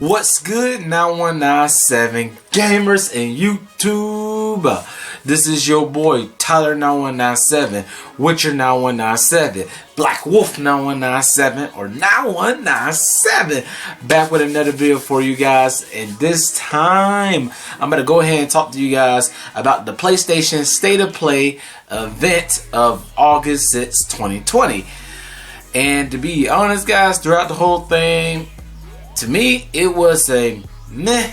What's good, 9197 gamers and YouTube? This is your boy Tyler9197 with your 9197 Black Wolf 9197 or 9197 back with another video for you guys. And this time I'm gonna go ahead and talk to you guys about the PlayStation State of Play event of August 6, 2020. And to be honest, guys, throughout the whole thing, to me, it was a meh.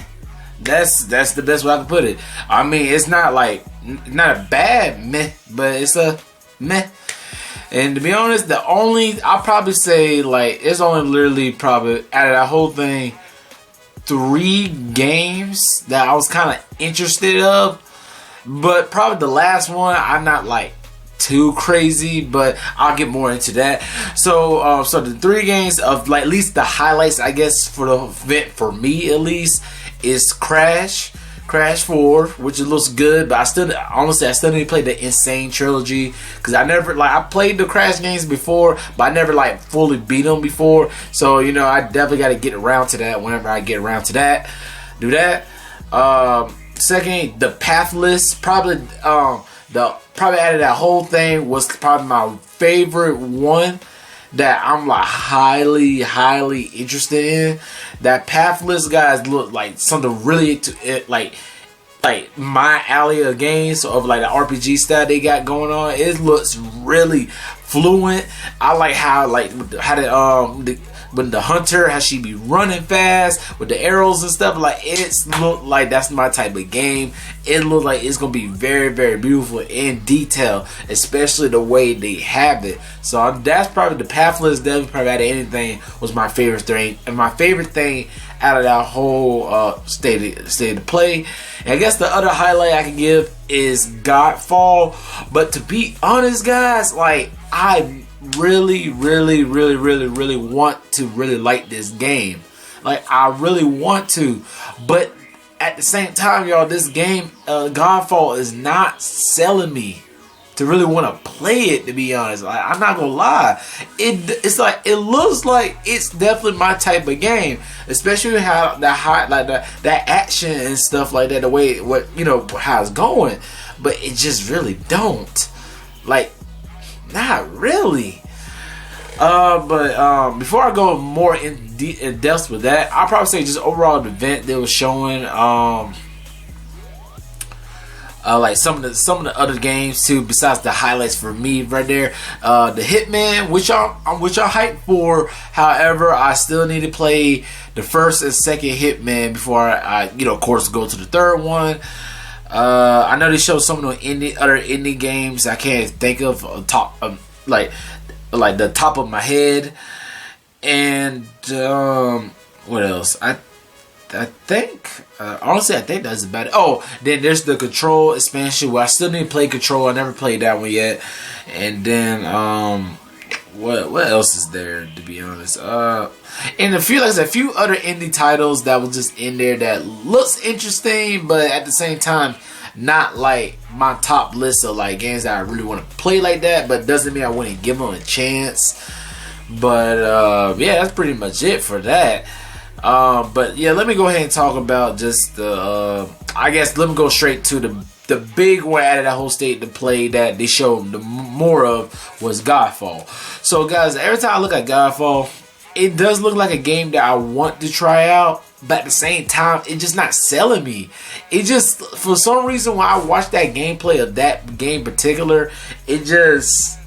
That's the best way I can put it. I mean, it's not like, not a bad meh, but it's a meh. And to be honest, I'll probably say, like, it's only literally probably, out of that whole thing, 3 games that I was kind of interested of. But probably the last one, I'm not like too crazy, but I'll get more into that. So the 3 games of, like, at least the highlights, I guess, for the event, for me at least, is Crash 4, which it looks good, but I still need to play the Insane trilogy, because I never, like, I played the Crash games before, but I never like fully beat them before. So, you know, I definitely got to get around to that whenever I get around to that. Do that. Second, the Pathless, probably out of that whole thing was probably my favorite one that I'm like highly interested in. That Pathless, guys, look like something really like my alley of games, of like the RPG style they got going on. It looks really fluent. I like how when the hunter, how she be running fast with the arrows and stuff. Like, it's look like that's my type of game. It look like it's gonna be very beautiful in detail, especially the way they have it. So that's probably the Pathless. Definitely probably out of anything was my favorite thing, and my favorite thing out of that whole state of play. And I guess the other highlight I can give is Godfall. But to be honest, guys, like, I really want to really like this game. Like, I really want to, but at the same time, y'all, this game, Godfall, is not selling me to really want to play it, to be honest. Like, I'm not gonna lie, it's like, it looks like it's definitely my type of game, especially how that action and stuff like that, the way how it's going. But it just really don't, like, not really. But before I go more in depth with that, I'll probably say just overall the event they were showing, like some of the other games too, besides the highlights for me right there. The Hitman, which I'm hyped for. However, I still need to play the first and second Hitman before I of course, go to the third one. I know they showed some of the other indie games I can't think of like the top of my head. And what else? I think honestly, I think that's about it. Oh, then there's the Control expansion, where I still need to play Control. I never played that one yet. And then what else is there, to be honest? And a few other indie titles that was just in there that looks interesting, but at the same time, not like my top list of like games that I really want to play like that. But doesn't mean I wouldn't give them a chance. But yeah, that's pretty much it for that. But yeah, let me go ahead and talk about just the I guess let me go straight to the big one out of that whole state to play that they showed the more of was Godfall. So guys, every time I look at Godfall, it does look like a game that I want to try out, but at the same time, it's just not selling me. It just, for some reason, when I watch that gameplay of that game particular, it just,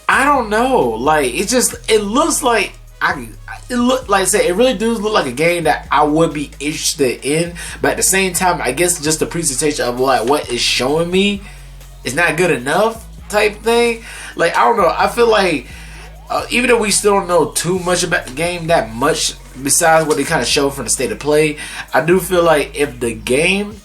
I don't know. Like, it looks like it really does look like a game that I would be interested in, but at the same time, I guess just the presentation of like what is showing me is not good enough type thing. Like, I don't know. I feel like even though we still don't know too much about the game that much, besides what they kind of show from the state of play, I do feel like if the game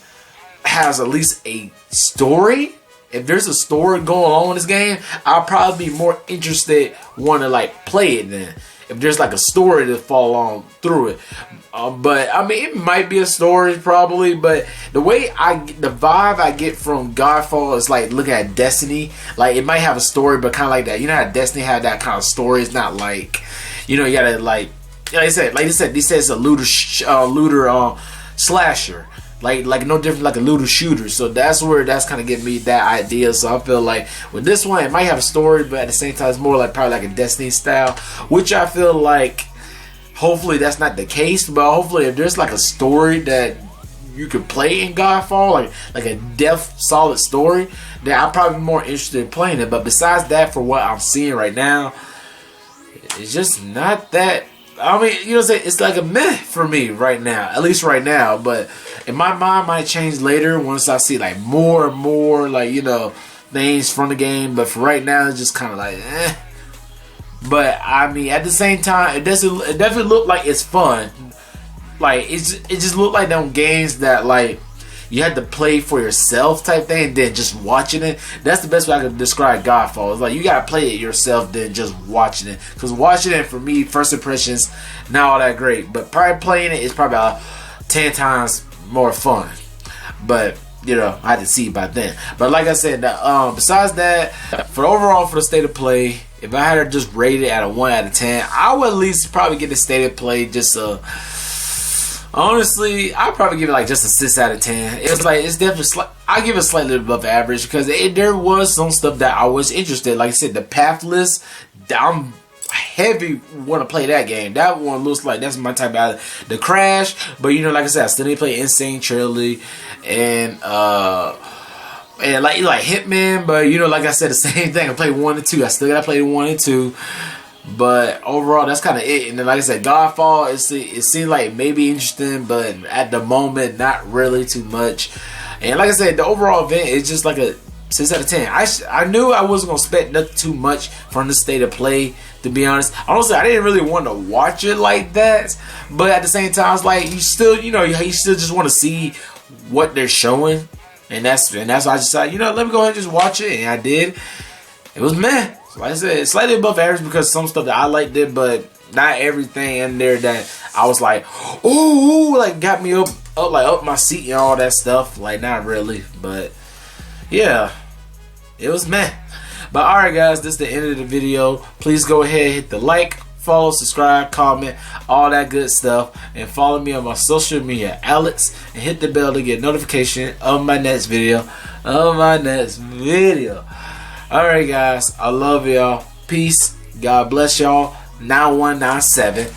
has at least a story, if there's a story going on in this game, I'll probably be more interested want to like play it then. If there's like a story to follow along through it. But I mean, it might be a story probably, but the vibe I get from Godfall is like looking at Destiny. Like, it might have a story, but kind of like that. You know how Destiny had that kind of story? It's not like, you gotta like like they said, it's a looter slasher. Like no different like a looter shooter. So that's kind of giving me that idea. So I feel like with this one, it might have a story, but at the same time, it's more like probably like a Destiny style, which I feel like hopefully that's not the case. But hopefully, if there's like a story that you could play in Godfall, like a depth solid story, then I'm probably more interested in playing it. But besides that, for what I'm seeing right now, it's just not that. I mean, you know what I'm saying? It's like a meh for me right now, at least right now. But in my mind, might change later once I see like more and more like, you know, things from the game. But for right now, it's just kind of like eh. But I mean, at the same time, it definitely look like it's fun. Like it just looked like them games that like you had to play for yourself type thing, and then just watching it. That's the best way I could describe Godfall. It's like you gotta play it yourself than just watching it. Because watching it, for me, first impressions, not all that great. But probably playing it is probably about 10 times more fun. But you know, I had to see about then. But like I said, besides that, for overall for the state of play, if I had to just rate it at a 1 out of 10, I would at least probably get the state of play just a. Honestly, I'd probably give it like just a 6 out of 10. It's definitely I give it slightly above average because there was some stuff that I was interested. Like I said, the Pathless, I'm heavy want to play that game. That one looks like that's my type of the Crash. But you know, like I said, I still need to play Insane Trilogy and like Hitman. But you know, like I said, the same thing. I played 1 and 2. I still gotta play 1 and 2. But overall, that's kind of it. And then, like I said, Godfall, it seemed like maybe interesting, but at the moment, not really too much. And like I said, the overall event is just like a 6 out of 10. I knew I wasn't gonna expect nothing too much from the state of play. To be honest, honestly, I didn't really want to watch it like that. But at the same time, it's like you still just want to see what they're showing, and that's why I decided, you know, let me go ahead and just watch it, and I did. It was meh. Like I said, it's slightly above average because some stuff that I liked it, but not everything in there that I was like, ooh, like got me up my seat and all that stuff. Like not really, but yeah, it was meh. But alright guys, this is the end of the video. Please go ahead, hit the like, follow, subscribe, comment, all that good stuff, and follow me on my social media outlets, and hit the bell to get notification of my next video. Alright guys, I love y'all. Peace. God bless y'all. 9197.